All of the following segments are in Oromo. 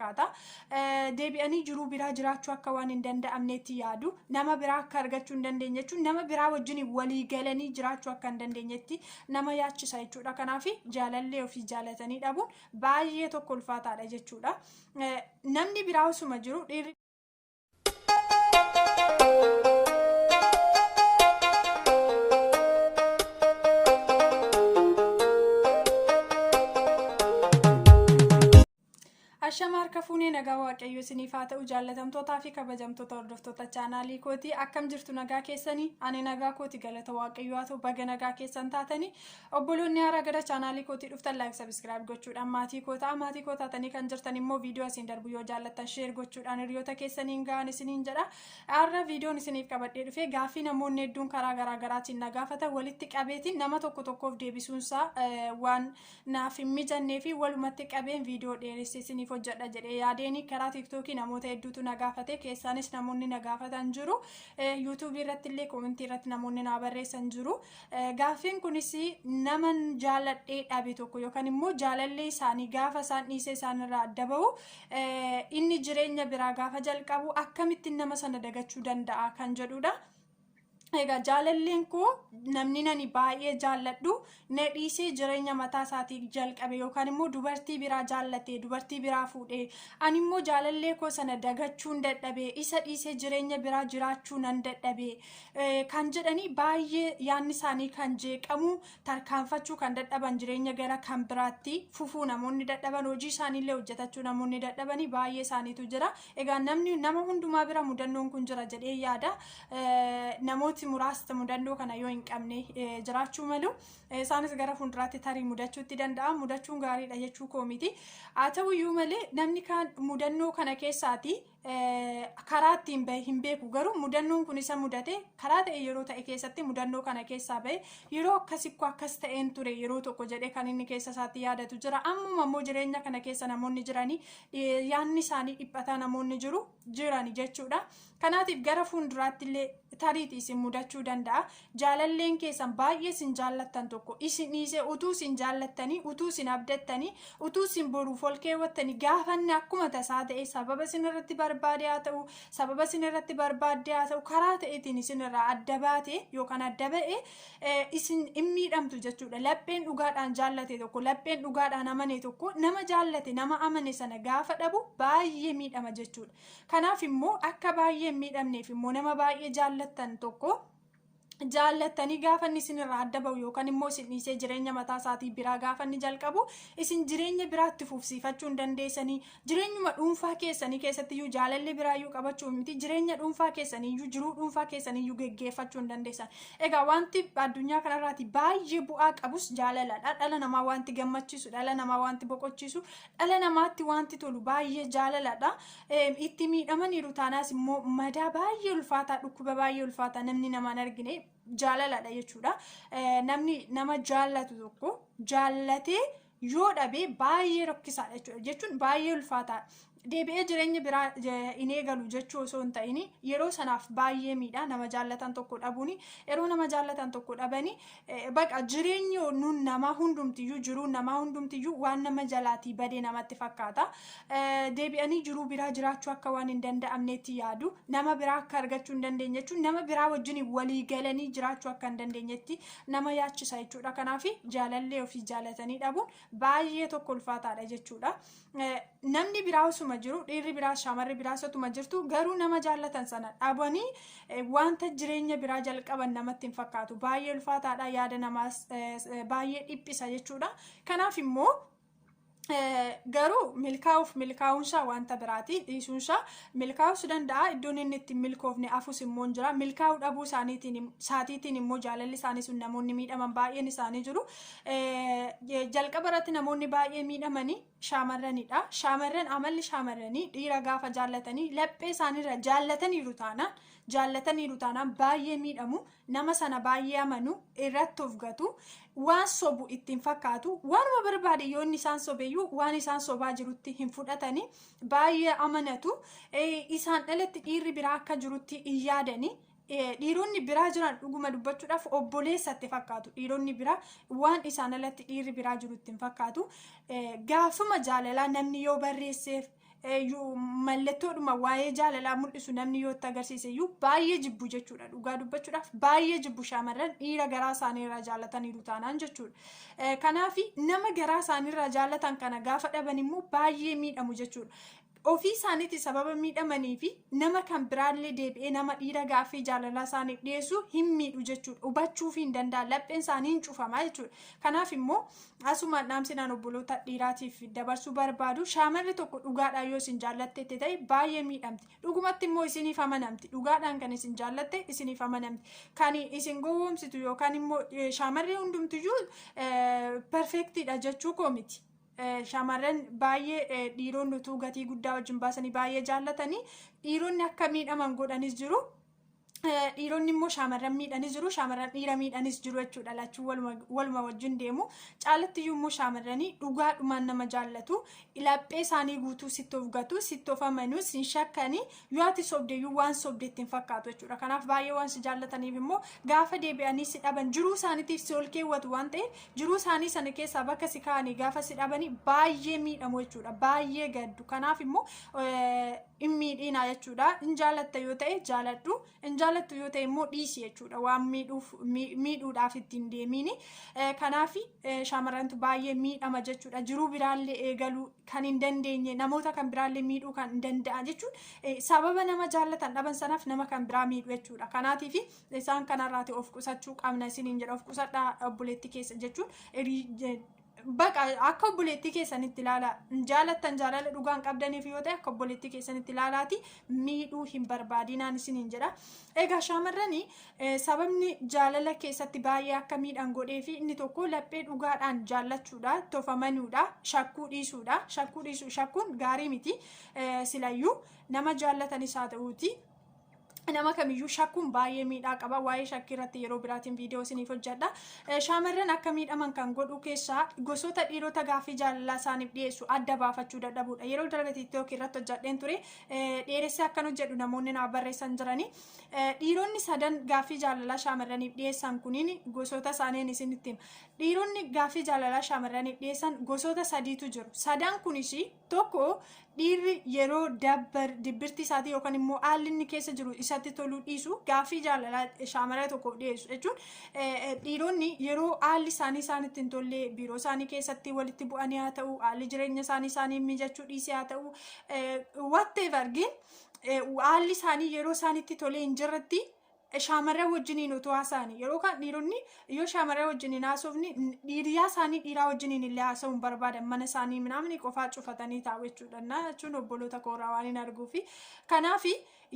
fakkaata. Deebi'anii jiruu biraa jiraachuu akka waan hin danda'amneetti yaadu. Nama biraa akka argachuu hin dandeenye jechuun nama biraa wajjin walii galanii jiraachuu akka hin dandeenyetti nama yaachisa jechuudha. Kanaaf jaalallee ofii jaalatanii dhabuun baay'ee tokko ulfaataadha jechuudha. Namni biraa osuma jiru dhiirri Ashama harka fuunee nagaa waaqayyo isiniif haa ta'u jaallatamtootaa fi kabajamtoota hordoftoota chaanaalii kooti akkam jirtu nagaa keessanii ani nagaa kooti galata waaqayyo haa ta'u baga nagaa keessan taatanii obboloonni haaraa gara chaanaalii kootii dhuftan laayik sabiskiraayib gochuudhaan maatii koo taatanii kan jirtan immoo viidiyoo isin darbu yoo jaallattan sheer gochuudhaan hiriyoota keessaniin gahan isiniin jedha. Har'a viidiyoon isiniif qabadhee dhufee gaaffii namoonni hedduun karaa garaa garaatiin na gaafatan walitti qabeetiin nama tokkoof deebisuunsaa waan naaf hin mijannee fi walumatti qabeen viidiyoo dheeressee isiniif hojjedha jedhee yaadeeni karaa tiiktookii namoota hedduutu na gaafate keessaanis namoonni na gaafatan jiru yuutuubii irratti illee koomentii irratti namoonni na barreessan jiru. Gaaffiin kunis nama jaalladhee dhabe tokko yookaan immoo jaalallee isaanii gaafa isaan dhiisee isaanirraa adda bahu inni jireenya biraa gaafa jalqabu akkamittiin nama sana dagachuu danda'a kan jedhudha. Egaa jaalalleen koo namni nani baay'ee jaalladhu na dhiisee jireenya mataa isaatii jalqabe yookaan immoo dubartii biraa jaallatee dubartii biraa fuudhee ani immoo jaalallee koo sana dagachuun dadhabee isa dhiisee jireenya biraa jiraachuu nan dadhabee kan jedhanii baay'ee yaanni isaanii kan jeeqamu tarkaanfachuu kan dadhaban jireenya gara kan biraatti fufuu namoonni dadhaban hojii isaaniillee hojjetachuu namoonni dadhabanii baay'ee isaaniitu jira. Egaa nama hundumaa bira mudannoon kun jira jedhee yaada. Namoota muraasa mudannoo kana yoo hin qabne jiraachuu malu isaanis gara fuulduraatti tarii mudachuutti danda'a. Mudachuun gaariidha jechuu koo miti. Haa ta'u iyyuu malee namni kan mudannoo kana keessaati karaa ittiin bahe hin beeku. Garuu mudannoon kun isa mudate karaa ta'e yeroo ta'e keessatti mudannoo kana keessaa bahe yeroo akkas ta'een ture yeroo tokko jedhee kan inni keessa isaatti yaadatu jira. Ammuma immoo jireenya kana keessa namoonni jiranii yaanni isaanii dhiphataa namoonni jirani jechuudha. Kanaatiif gara fuulduraatti illee tariitii isin mudachuu danda'a. Jaalalleen keessan baay'ee isin jaallattan tokko isin dhiisee utuu isin jaallattanii utuu isin abdattanii utuu isin boruuf ol keewwattanii gaafanne akkuma tasaa ta'e sababa isin irratti barbaade haa ta'u sababa isin irratti barbaadde haa ta'u karaa ta'eetiin isin irraa adda baate yookaan adda ba'e isin hin miidhamtu jechuudha. Lapheen dhugaadhaan jaallate tokko lapheen dhugaadhaan amane tokko nama jaallate nama amane sana gaafa dhabu baay'ee miidhama jechuudha. Kanaaf immoo akka baay'ee miidhamneef immoo nama baay'ee jaallattan tokko jaallattanii gaafa inni isinirraa adda bahu yookaan immoo isin dhiisee jireenya mataa isaatii biraa gaafa inni jalqabu isin jireenya biraatti fufsiifachuu hin dandeessanii jireenyuma dhuunfaa keessanii keessatti iyyuu jaalalli biraayyuu qabachuu miti jireenya dhuunfaa keessanii iyyuu jiruu dhuunfaa keessanii iyyuu geggeeffachuu hin dandeessan. Egaa wanti addunyaa kanarraati baay'ee bu'aa qabus jaalaladha. Dhala namaa wanti gammachiisu dhala namaa wanti boqochiisu dhala namaatti wanti tolu baay'ee jaalaladha. Itti miidhamaniiru taanaas immoo madaa baay'ee ulfaataa dhukkuba baay'ee ulfaataa namni namaan argine jaalaladha jechuudha. Namni nama jaallatu tokko jaallatee yoo dhabe baay'ee rakkisaadha jechuun baay'ee ulfaataa. Deebi'ee jireenya biraa hin eegalu jechuu osoo hin ta'in yeroo sanaaf baay'ee miidha nama jaallatan tokko dhabuuni. Yeroo nama jaallatan tokko dhabanii baqa jireenyi nama hundumtiyyuu jiruu nama hundumtiyyuu waan nama jalaatii badee namatti fakkaata. Deebi'anii jiruu biraa jiraachuu akka waan hin danda'amneetti yaadu. Nama biraa akka argachuu hin dandeenye jechuun nama biraa wajjin walii galanii jiraachuu akka hin dandeenyetti nama yaachisa jechuudha. Kanaaf jaalallee ofii jaalatanii dhabuun baay'ee tokko ulfaataadha jechuudha. Namni biraa osuma jiru dhiirri biraa shamarri biraa sotuma jirtu garuu nama jaallatan sana dhabanii wanta jireenya biraa jalqaban namatti hin fakkaatu. Baay'ee ulfaataadha yaada namaas baay'ee dhiphisa jechuudha. Kanaaf immoo garuu milkaa'uunsaa wanta biraati dhiisuunsaa milkaa'uu danda'a. Iddoon inni itti milkoofne afus immoo jira. Milkaa'uu dhabuu isaaniitiin immoo jaalalli isaanii sun namoonni miidhaman baay'een isaanii jiru. Jalqaba irratti namoonni baay'ee miidhamanii shaamarranidha. Shaamarran amalli shaamarranii dhiira gaafa jaallatanii laphee isaaniirra jaallataniiru taanaan baay'ee miidhamu. Nama sana baay'ee amanu irratti of gatu. Waan sobu ittiin fakkaatu waanuma barbaade yoo inni isaan sobeeyyuu waan isaan sobaa jirutti hin fudhatanii baay'ee amanatu. Isaan dhalatti dhiirri biraa akka jirutti hin yaadanii. Dhiironni biraa jiran dhuguma dubbachuudhaaf obboleessatti fakkaatu. Dhiironni biraa waan isaan alatti dhiirri biraa jirutti hin fakkaatu. Gaafuma jaalalaa namni yoo barreesseef mallattoodhuma waa'ee jaalalaa mul'isu namni yoo itti agarsiise iyyuu baay'ee jibbu jechuudha. Dhugaa dubbachuudhaaf baay'ee jibbu shamarran dhiira garaa isaaniirraa jaallataniiru taanaan jechuudha. Kanaaf nama garaa isaaniirraa jaallatan kana gaafa dhaban immoo baay'ee miidhamu jechuudha. Ofii isaaniitti sababa miidhamanii fi nama kan biraallee deebi'ee nama dhiira gaaffii jaalalaa isaaniif dhiyeessu hin miidhu jechuudha. Hubachuuf hin danda'an, lapheen isaanii hin cufamaa jechuudha. Kanaaf immoo asumaan dhaamsinaan obboloota dhiiraatiif dabarsuu barbaadu shaamarri tokko dhugaadhaan yoo isin jaallattetti ta'e baay'ee miidhamti. Dhugumatti immoo isiniif amanamti. Dhugaadhaan kan isin jaallatte isiniif amanamti. Kan isin gowwoomsitu yookaan immoo shaamarri hundumtiyyuu perfektidha jechuu koo miti. Shamarran baay'ee dhiironni utuu gatii guddaa wajjin baasanii baay'ee jaallatanii dhiironni akka miidhaman godhanis jiru. Dhiironni immoo shamarran miidhanis jiru, shamarran dhiira miidhanis jiru jechuudha. Lachuu waluma wajjin deemu. Caalattiyyuu immoo shamarranii dhugaadhumaan nama jaallatu, laphee isaanii guutuu sitti of gatu, sitti of amanu, sin shakkanii yoo ati sobdeeyyuu waan sobdeetti hin fakkaatu jechuudha. Kanaaf baay'ee waan si jaallataniif immoo gaafa deebi'anii si dhaban jiruu isaaniitiif si ol keewwatu waan ta'eef jiruu isaanii sana keessaa bakka si kaa'anii gaafa si dhabanii baay'ee miidhamu jechuudha. Baay'ee gaddu. Kanaaf immoo hin miidhina jechuudha. Hin jaallatta yoo ta'e jaalladhu. Hin jaallattu yoo ta'e immoo dhiisi jechuudha. Waan miidhuudhaaf ittiin deemini. Kanaaf shamarrantu baay'ee miidhama jechuudha. Jiruu biraallee eegaluu kan hin dandeenye, namoota kan biraallee miidhuu kan hin danda'an jechuudha. Sababa nama jaallatan dhaban sanaaf nama kan biraa miidhu jechuudha. Kanaatiif isaan kanarraati of qusachuu qabna isiniin jedha. Of qusadhaa obboleetti keessa jechuudha. Baqa akka obboleettii keessanitti ilaala. Jaalattan jaalala dhugaan qabdaniif yoo ta'e akka obboleettii keessanitti ilaalaati miidhuu hin barbaadinaan isiniin jedha. Egaa shaamarranii sababni jaalala keessatti baay'ee akka miidhan godhee fi inni tokko laphee dhugaadhaan jaallachuudha, tofamanuudha, shakkuu dhiisuudha. Shakkuun gaarii miti silayyuu nama jaallatanis haa ta'uuti. Nama kamiyyuu shakkuun baay'ee miidhaa qaba. Waa'ee shakkii irratti yeroo biraatiin viidiyoo isiniif hojjedha. Shaamarran akka miidhaman kan godhu keessaa gosoota dhiirota gaaffii jaalalaa isaaniif dhiyeessu adda baafachuu dadhabuudha. Yeroo darbe TikTok irratti hojjedheen ture. Dheeressee akkan hojjedhu namoonni naaf barreessan jiranii. Dhiironni sadan gaaffii jaalalaa shaamarraniif dhiyeessan kuniin gosoota isaaniin isinitti hima. Dhiironni gaaffii jaalalaa shaamarraniif dhiyeessan gosoota sadiitu jiru. Sadan kunis tokko dhiirri yeroo dibbirti isaatii yookaan immoo haalli inni keessa jiru isatti toluu dhiisu gaaffii jaalalaa shaamara tokkoof dhiyeessu jechuun dhiironni yeroo haalli isaanitti hin tolle biiroo isaanii keessatti walitti bu'anii haa ta'u, haalli jireenya isaanii mijachuu dhiisee haa ta'u, whatever haalli isaanii yeroo isaanitti tolee hin jirretti shaamara wajjiniin otoo haasa'anii yeroo kan dhiironni yoo shaamara wajjiniin haasofni dhiiriyaa isaanii dhiiraa wajjiniin illee haasa'uun barbaadan mana isaanii minaamni qofaa cufatanii taa'u jechuudha. Jechuun obboloota kooraa waan hin arguufi kanaaf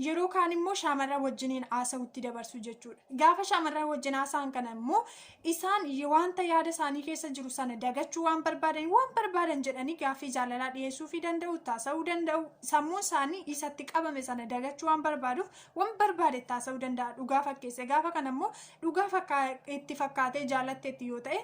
yeroo kaan immoo shaamara wajjiniin haasa'utti dabarsu jechuudha. Gaafa shaamara wajjin haasa'an kana immoo isaan wanta yaada isaanii keessa jiru sana dagachuu waan barbaadan jedhanii gaaffii jaalalaa dhiyeessuu fi danda'u, taasisuu danda'u. Sammuun isaanii isatti qabame sana dagachuu waan barbaaduuf waan barbaade taasisuu danda'a. Dhugaa fakkeesse gaafa kana immoo dhugaa itti fakkaatee jaallatteetti yoo ta'e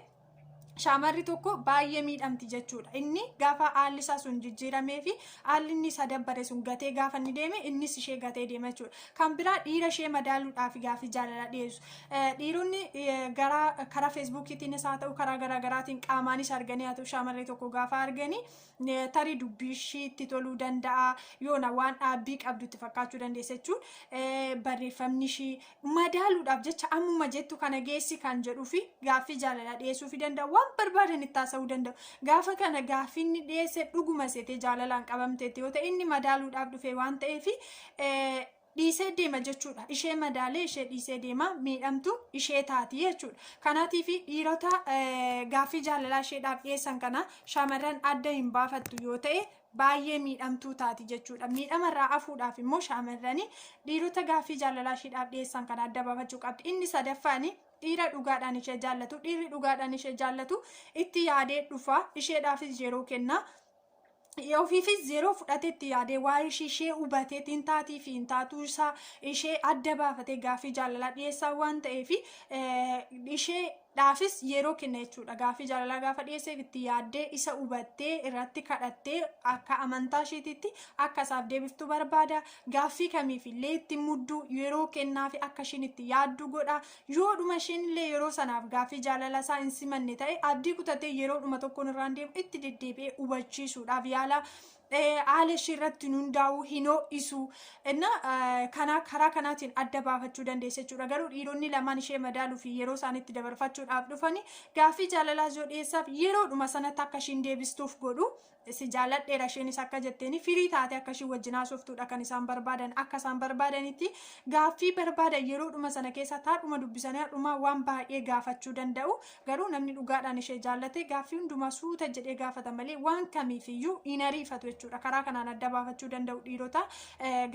shaamarri tokko baay'ee miidhamti jechuudha. Inni gaafa haalli isaa sun jijjiiramee fi haalli inni isa dabbare sun gatee gaafa inni deeme innis ishee gatee deema jechuudha. Kan biraa dhiira ishee madaaluudhaaf gaaffii jaalalaa dhiyeessu. Dhiironni karaa feesbuukiitiinis haa ta'u karaa garaagaraatiin qaamaanis arganii haa ta'u shaamarree tokko gaafa arganii tarii dubbii ishii itti toluu danda'a. Yoona waan dhaabbii qabdutti fakkaachuu dandeessa jechuudha. Barreeffamni ishii madaaluudhaaf jecha ammuma jettu kana geessi kan jedhuu fi gaaffii jaalalaa dhiyeessuu fi danda'a. Waan barbaadan itti haasa'uu danda'u. Gaafa kana gaaffii inni dhiyeesse dhuguma seetee jaalalaan qabamteetti yoo ta'e inni madaaluudhaaf dhufe waan ta'eef dhiisee deema jechuudha. Ishee madaalee ishee dhiisee deema miidhamtu ishee taati jechuudha. Kanaatiif dhiirota gaaffii jaalalaa isheedhaaf dhiyeessan kana shaamarran adda hin baafattu yoo ta'e baay'ee miidhamtuu taati jechuudha. Miidhamarraa afuudhaaf immoo shaamarranii dhiirota gaaffii jaalalaa isheedhaaf dhiyeessan kana adda baafachuu qabdi. Inni sadaffaani dhiira dhugaadhaan ishee jaallatu, dhiirri dhugaadhaan ishee jaallatu itti yaadee dhufa, isheedhaafis yeroo kenna. Ofiifis yeroo fudhateetti yaadee waa'ee ishee hubatee tintaatii fi hintaatuu isaa ishee adda baafatee gaaffii jaalalaa dhiyeessaa waan ta'eef isheedhaafis yeroo kenna jechuudha. Gaaffii jaalalaa gaafa dhiyeesseef itti yaaddee isa hubattee irratti kadhattee akka amantaa isheetitti akka isaaf deebiftu barbaada. Gaaffii kamiifillee itti mudduu yeroo kennaa fi akka isheen itti yaaddu godha. Yoodhuma isheen illee yeroo sanaaf gaaffii jaalalaa isaa hin simanne ta'e abdii kutatee yeroodhuma tokkoon irraan deemu itti deddeebi'ee hubachiisuudhaaf yaala. haala ishee irratti hundaa'uu hin ho'isu karaa kanaatiin adda baafachuu dandeessa jechuudha. Garuu dhiironni lamaan ishee madaaluu fi yeroo isaaniitti dabarfachuudhaaf dhufanii gaaffii jaalalaa yoo dhiyeessaaf yeroodhuma sanatti akka ishiin deebistuuf godhu. Si jaaladheera isheenis akka jetteeni firii taate akka isheen wajjin haasoftuudha kan isaan barbaadan. Akka isaan barbaadanitti gaaffii barbaadan yeroodhuma sana keessa taadhuma dubbisanii haadhuma waan baay'ee gaafachuu danda'u. Garuu namni dhugaadhaan ishee jaallate gaaffii hundumaa suuta jedhee gaafata malee waan kamiifiyyuu hin ariifatu jechuudha. Karaa kanaan adda baafachuu danda'u dhiirota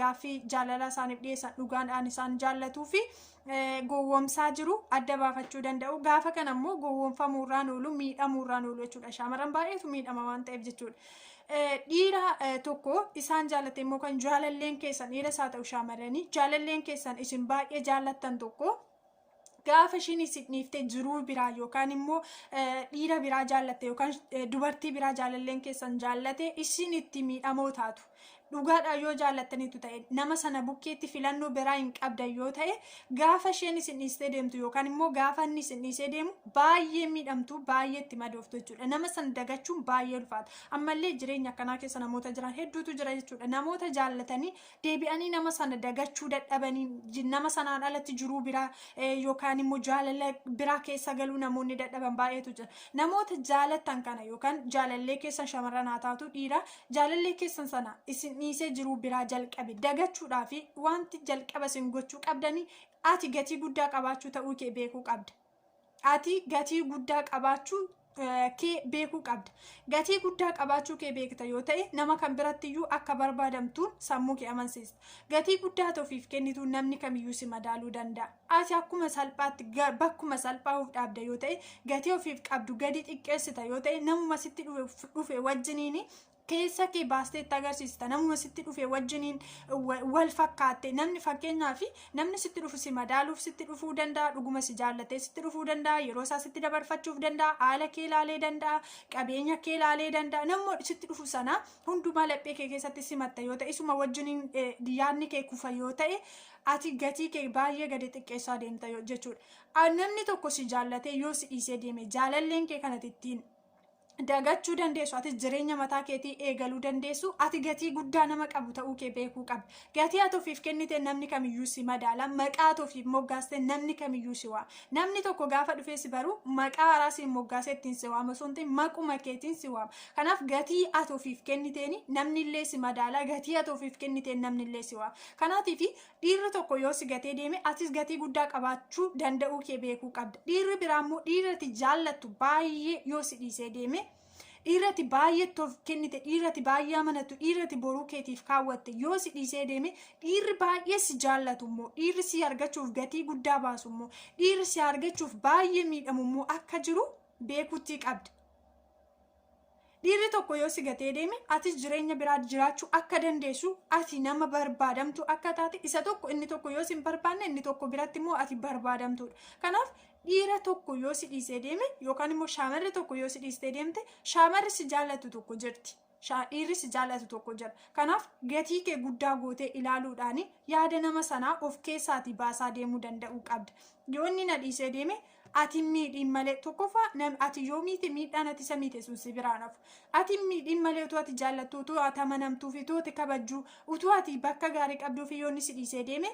gaaffii jaalalaa isaaniif dhiyeessan dhugaadhaan isaan jaallatuu fi gowwoomsaa jiru adda baafachuu danda'u. Gaafa kana immoo gowwoomfamuurraan oolu miidhamuurraan oolu jechuudha. Shaamarran baay'eetu miidhama waan ta'eef jechuudha. Dhiira tokko isaan jaallate immoo kan jaalalleen keessan dhiiras haa ta'u shaamarranii jaalalleen keessan isin baay'ee jaallattan tokko gaafa ishiin isin dhiiftee jiruu biraa yookaan immoo dhiira biraa jaallatte yookaan dubartii biraa jaalalleen keessan jaallate isin itti miidhamoo taatu. Dhugaadhaan yoo jaallattaniitu ta'e nama sana bukkeetti filannoo biraa hin qabdan yoo ta'e gaafa isheen isin dhiistee deemtu yookaan immoo gaafa inni isin dhiisee deemu baay'ee miidhamtu baay'ee itti madooftu jechuudha. Nama sana dagachuun baay'ee ulfaata. Ammallee jireenya akkanaa keessa namoota jiran hedduutu jira jechuudha. Namoota jaallatanii deebi'anii nama sana dagachuu dadhabanii nama sanaan alatti jiruu biraa yookaan immoo jaalala biraa keessa galuu namoonni dadhaban baay'eetu jira. Namoota jaallattan kana yookaan jaalallee keessan shamarran haa taatu dhiira jaalallee keessan sana isin dhiisee jiruu biraa jalqabe dagachuudhaa fi wanti jalqaba isin gochuu qabdanii ati gatii guddaa qabaachuu ta'uu kee beekuu qabda. Ati gatii guddaa qabaachuu kee beekuu qabda. Gatii guddaa qabaachuu kee beekta yoo ta'e nama kan birattiyyuu akka barbaadamtuun sammuu kee amansiista. Gatii guddaa ofiif kennituu namni kamiyyuu si madaaluu danda'a. Ati akkuma salphaatti bakkuma salphaa of dhaabda yoo ta'e gatii ofiif qabdu gadi xiqqeessita yoo ta'e namuma sitti dhufe wajjiniini keessa kee baasteetti agarsiista. Namuma sitti dhufe wajjiniin wal fakkaatte namni fakkeenyaaf namni sitti dhufu si madaaluuf sitti dhufuu danda'a. Dhuguma si jaallatee sitti dhufuu danda'a. Yeroo isaa sitti dabarfachuuf danda'a. Haala kee ilaalee danda'a. Qabeenya kee ilaalee danda'a. Namni sitti dhufu sana hundumaa laphee kee keessatti simatta yoo ta'e isuma wajjiniin yaadni kee kufa yoo ta'e ati gatii kee baay'ee gadi xiqqeessaa deemta jechuudha. Namni tokko si jaallatee yoo si dhiisee deeme jaalalleen kee kanatti ittiin dagachuu dandeessu. Ati jireenya mataa keetii eegaluu dandeessu. Ati gatii guddaa nama qabu ta'uu kee beekuu qabda. Gatii ati ofiif kennite namni kamiyyuu si madaala. Maqaa ati ofiif moggaaste namni kamiyyuu si waama. Namni tokko gaafa dhufee si baru maqaa haaraa si moggaasee ittiin si waama osoo hin ta'in maquma keetiin si waama. Kanaaf gatii ati ofiif kenniteeni namni illee si madaala. Gatii ati ofiif kenniteen namni illee si waama. Kanaatiif dhiirri tokko yoo si gatee deeme atis gatii guddaa qabaachuu danda'uu kee beekuu qabda. Dhiirri biraa immoo dhiirri jaallattu baay'ee yoo si dhiisee deeme dhiirri baay'ee toof kennite dhiirri baay'ee amanatu dhiirri boruu keetiif kaawwatte yoo si dhiisee deeme dhiirri baay'ee si jaallatu immoo dhiirri si argachuuf gatii guddaa baasu immoo dhiirri si argachuuf baay'ee miidhamu immoo akka jiru beekuutti qabda. Dhiirri tokko yoo si gatee deeme atis jireenya biraa jiraachuu akka dandeessu ati nama barbaadamtu akka taate isa tokko inni tokko yoo si hin barbaanne inni tokko biratti immoo ati barbaadamtuudha. Kanaaf dhiira tokko yoo si dhiisee deeme yookaan immoo shaamarri tokko yoo si dhiistee deemte shaamarri si jaallatu tokko jirti. Dhiirri si jaallatu tokko jira. Kanaaf gatii kee guddaa gootee ilaaluudhaan yaada nama sanaa of keessaatii baasaa deemuu danda'uu qabda. Yoo inni na dhiisee deeme ati miidhiin malee tokkoffaa ati yoo miite miidhaan ati isa miite sun si biraan hafu. Ati miidhiin malee utuu ati jaallattu utuu ati amanamtuu fi utuu ati kabajjuu utuu ati bakka gaarii qabduu fi yoo inni si dhiisee deeme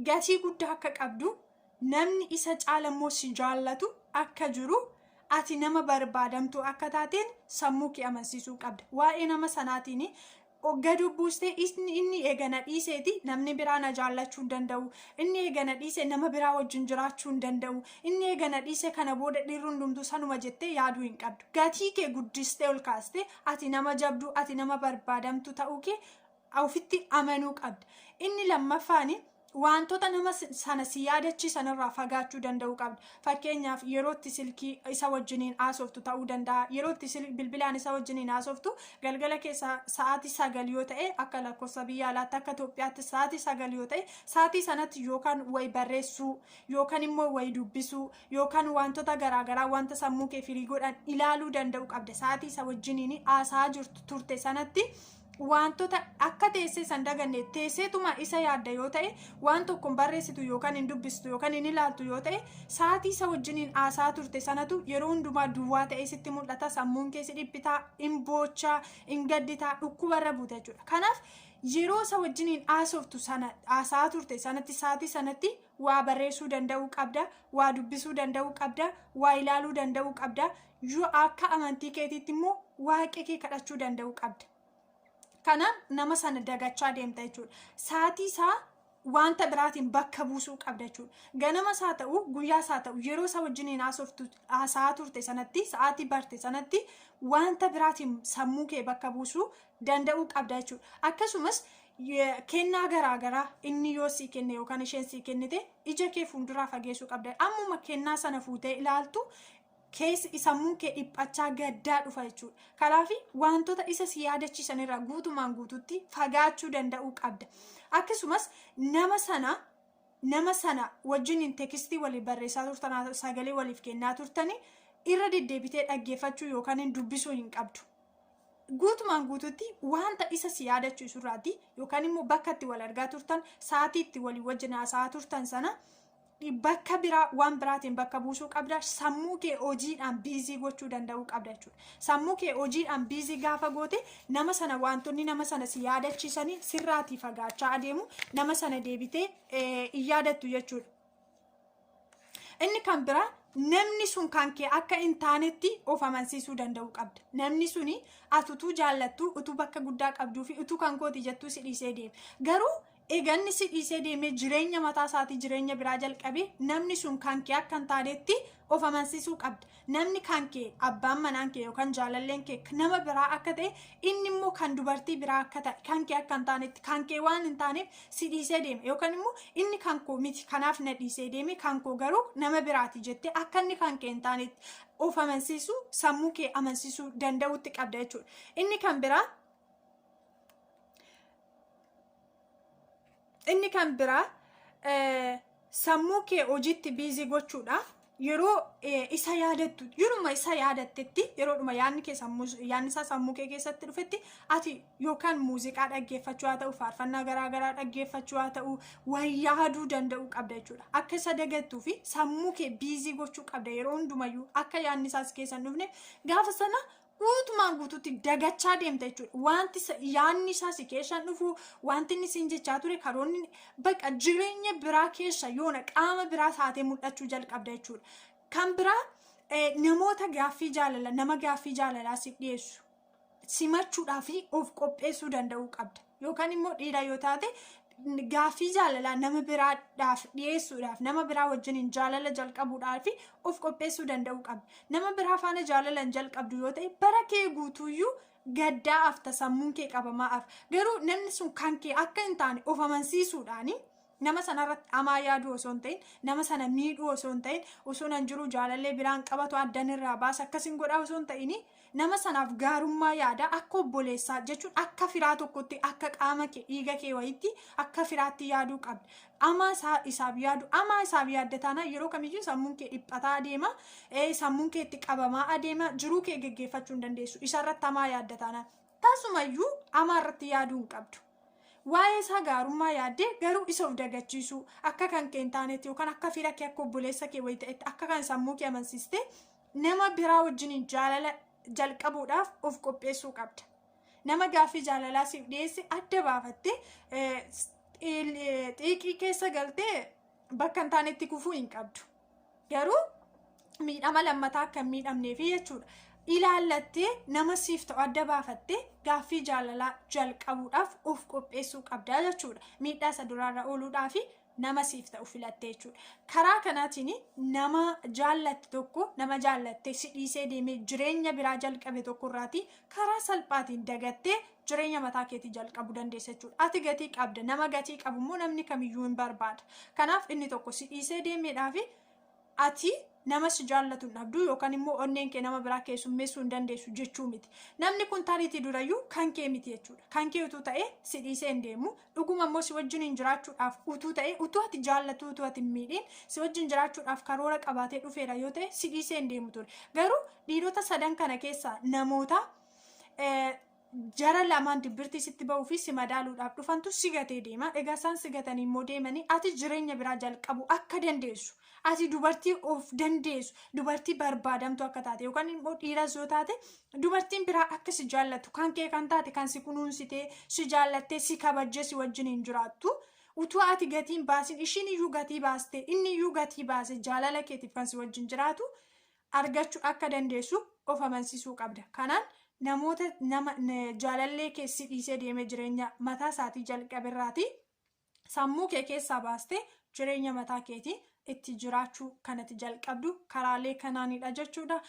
gatii guddaa akka qabdu namni isa caalammoo si jaallatu akka jiru ati nama barbaadamtu akka taateen sammuu kee amansiisuu qabda. Waa'ee nama sanaatiin gadi buustee inni eegana dhiiseeti namni biraa na jaallachuu hin danda'u. Inni eegana dhiise nama biraa wajjin jiraachuu hin danda'u. Inni eegana dhiise kana booda dhiirri hundumtuu sanuma jettee yaaduu hin qabdu. Gatii kee guddistee ol kaastee ati nama jabduu ati nama barbaadamtu ta'uu kee ofitti amanuu qabda. Inni lammaffaan wantoota nama sana si yaadachiisan irraa fagaachuu danda'uu qabda. Fakkeenyaaf yerootti silkii isa wajjiniin haasoftu ta'uu danda'a. Yerootti bilbilaan isa wajjiniin haasoftu galgala keessa sa'aatii 9 yoo ta'e akka lakkoofsa biyya alaatti akka Itoophiyaatti sa'aatii 9 yoo ta'e sa'aatii sanatti yookaan wayi barreessuu yookaan immoo wayi dubbisuu yookaan wantoota garaagaraa wanta sammuu kee firii godhan ilaaluu danda'uu qabda. Sa'aatii isa wajjiniin haasaa jirtu turte sanatti wantoota akka teessee san daganne teesseetuma isa yaadda yoo ta'e waan tokkoon barreessitu yookaan hin dubbistu yookaan hin ilaaltu yoo ta'e sa'aatii isa wajjiniin haasaa turte sanatu yeroo hundumaa duwwaa ta'ee sitti mul'ata. Sammuun keessi dhiphitaa, hin boochaa, hin gadditaa, dhukkubarra buute jechuudha. Kanaaf yeroo isa wajjiniin haasoftu sana haasaa turte sanatti sa'aatii sanatti waa barreessuu danda'uu qabda, waa dubbisuu danda'uu qabda, waa ilaaluu danda'uu qabda. Yoo akka amantii keetiitti immoo waaqa kee kadhachuu danda'uu qabda. Kanaaf nama sana dagachaa deemta jechuudha. Sa'aatii isaa wanta biraatiin bakka buusuu qabda jechuudha. Ganama isaa ta'u, guyyaa isaa ta'u, yeroo isa wajjiniin haasaa turte sanatti, sa'aatii barte sanatti wanta biraatiin sammuu kee bakka buusuu danda'uu qabda jechuudha. Akkasumas kennaa garaagaraa inni yoo sii kenne yookaan isheen sii kennite ija kee fuulduraa fageessuu qabda. Ammuma kennaa sana fuutee ilaaltu keessi sammuu kee dhiphachaa gaddaa dhufa jechuudha. Kanaaf wantoota isa si yaadachiisan irraa guutumaan guututti fagaachuu danda'uu qabda. Akkasumas nama sana wajjiniin tekstii waliif barreessaa turtan, sagalee waliif kennaa turtanii irra deddeebitee dhaggeeffachuu yookaan dubbisuu hin qabdu. Guutumaan guututti wanta isa si yaadachiisu irraati yookaan immoo bakka itti wal argaa turtan, sa'aatii itti walii wajjin haasa'aa turtan sana bakka biraa waan biraatiin bakka buusuu qabda. Sammuu kee hojiidhaan biizii gochuu danda'uu qabda jechuudha. Sammuu kee hojiidhaan biizii gaafa goote nama sana wantoonni nama sana si yaadachiisanii sirraatii fagaachaa adeemu, nama sana deebitee hin yaadattu jechuudha. Inni kan biraa namni sun kan kee akka hin taanetti of amansiisuu danda'uu qabda. Namni suni ati utuu jaallattu, utuu bakka guddaa qabduu fi utuu kan kooti jettuu si dhiisee deema. Garuu eeganni si dhiisee deemee jireenya mataa isaatii jireenya biraa jalqabee namni sun kan kee akka hin taanetti of amansiisuu qabda. Namni kan kee abbaan manaan kee yookaan jaalalleen kee nama biraa akka ta'e inni immoo kan dubartii biraa akka ta'e kan kee akka hin taanetti kan kee waan hin taaneef si dhiisee deeme yookaan immoo inni kan koo miti kanaaf na dhiisee deeme kan koo garuu nama biraati jettee akka inni kan kee hin taanetti of amansiisuu sammuu kee amansiisuu danda'uutti qabda jechuudha. Inni kan biraa sammuu kee hojiitti biizii gochuudha. Yeroo isa yaadattu, yeruma isa yaadattetti, yeroodhuma yaadni isaa sammuu kee keessatti dhufetti ati yookaan muuziqaa dhaggeeffachuu haa ta'u, faarfannaa garaagaraa dhaggeeffachuu haa ta'u, wayyaa yaaduu danda'uu qabda jechuudha. Akka isa dagattuu fi sammuu kee biizii gochuu qabda yeroo hundumayyuu akka yaadni isaas keessa hin dhufne gaafa sana guutumaan guutuutti dagachaa deemta jechuudha. Wanti yaadni isaa si keessa dhufu, wanti inni siin jechaa ture, karoonni bakka jireenya biraa keessa yoona qaama biraa taatee mul'achuu jalqabda jechuudha. Kan biraa namoota nama gaaffii jaalalaa si dhiyeessu simachuudhaa fi of qopheessuu danda'uu qabda. Yookaan immoo dhiira yoo taate gaaffii jaalalaa nama biraadhaaf dhiyeessuudhaaf, nama biraa wajjiniin jaalala jalqabuudhaaf of qopheessuu danda'uu qabda. Nama biraa faana jaalala hin jalqabdu yoo ta'e bara kee guutuuyyuu gaddaa afta sammuun kee qabamaa af. Garuu namni sun kan kee akka hin taane of amansiisuudhaani nama sanarratti hamaa yaaduu osoo hin ta'in, nama sana miidhuu osoo hin ta'in, osoo nan jiru jaalallee biraan qabatu addan irraa baasa akkasiin godhaa osoo hin ta'in nama sanaaf gaarummaa yaada akka obboleessaa jechuun akka firaa tokkotti akka qaama kee dhiiga kee wayitti akka firaatti yaaduu qabda. Amaa isaaf yaadu, amaa isaaf yaadda taana yeroo kamiyyuu sammuun kee dhiphataa adeema, sammuun kee itti qabamaa adeema, jiruu kee geggeeffachuu hin dandeessu. Isarratti hamaa yaadda taana tasumayyuu hamaa irratti yaaduu hin qabdu. Waa'ee isaa gaarummaa yaaddee garuu isa of dagachiisuu akka kan kee hin taanetti yookaan akka fira kee akka obboleessa kee wayii ta'etti akka kan sammuu kee amansiistee nama biraa wajjiniin jaalala jalqabuudhaaf of qopheessuu qabda. Nama gaaffii jaalalaa siif dhiyeesse adda baafattee xiiqii keessa galtee bakka hin taanetti kufuu hin qabdu. Garuu miidhama lammataa akka hin miidhamneefi jechuudha. Ilaallattee nama siif ta'u adda baafattee gaaffii jaalalaa jalqabuudhaaf of qopheessuu qabda jechuudha. Miidhaa isa duraarra ooluudhaaf nama siif ta'u filattee jechuudha. Karaa kanaatiin nama jaallatte tokko, nama jaallattee si dhiisee deemee jireenya biraa jalqabe tokkorraati karaa salphaatiin dagattee jireenya mataa keetii jalqabuu dandeessa jechuudha. Ati gatii qabda. Nama gatii qabu immoo namni kamiyyuu hin barbaada. Kanaaf inni tokko si dhiisee deemeedhaaf ati nama si jaallatu hin dhabdu yookaan immoo onneen kee nama biraa keessummeessuu hin dandeessu jechuu miti. Namni kun taariitii durayyuu kan kee miti jechuudha. Kan kee utuu ta'e si dhiisee hin deemu. Dhuguma immoo si wajjin jiraachuudhaaf utuu ta'e utuu ati jaallatu utuu ati hin miidhiin si wajjin jiraachuudhaaf karoora qabaatee dhufeera yoo ta'e si dhiisee hin deemu ture. Garuu dhiirota sadan kana keessaa namoota jara lamaan dibbirtii sitti ba'uu fi si madaaluudhaaf dhufantu si gatee deema. Egaa isaan si gatanii immoo deemanii ati jireenya biraa jalqabu akka dandeessu, ati dubartii of dandeessu, dubartii barbaadamtu akka taate yookaan immoo dhiiras yoo taate dubartiin biraa akka si jaallatu kan kee kan taate kan si kunuunsitee si jaallattee si kabajjee si wajjin hin jiraattu. Utuu ati gatiin baasin ishiin iyyuu gatii baaste inni iyyuu gatii baase jaalala keetiif kan si wajjin jiraatu argachuu akka dandeessu of amansiisuu qabda. Kanaan namoota jaalallee keessi dhiisee deemee jireenya mataa isaatii jalqabirraati sammuu kee keessaa baaste jireenya mataa keetii itti jiraachuu kanatti jalqabdu karaalee kanaanidha jechuudha.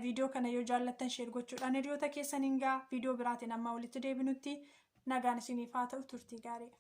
Viidiyoo kana yoo jaallattan sheer gochuudhaan hiriyoota keessaniin gaa viidiyoo biraatiin amma walitti deebinutti nagaan isiniif haa ta'u turtii gaarii.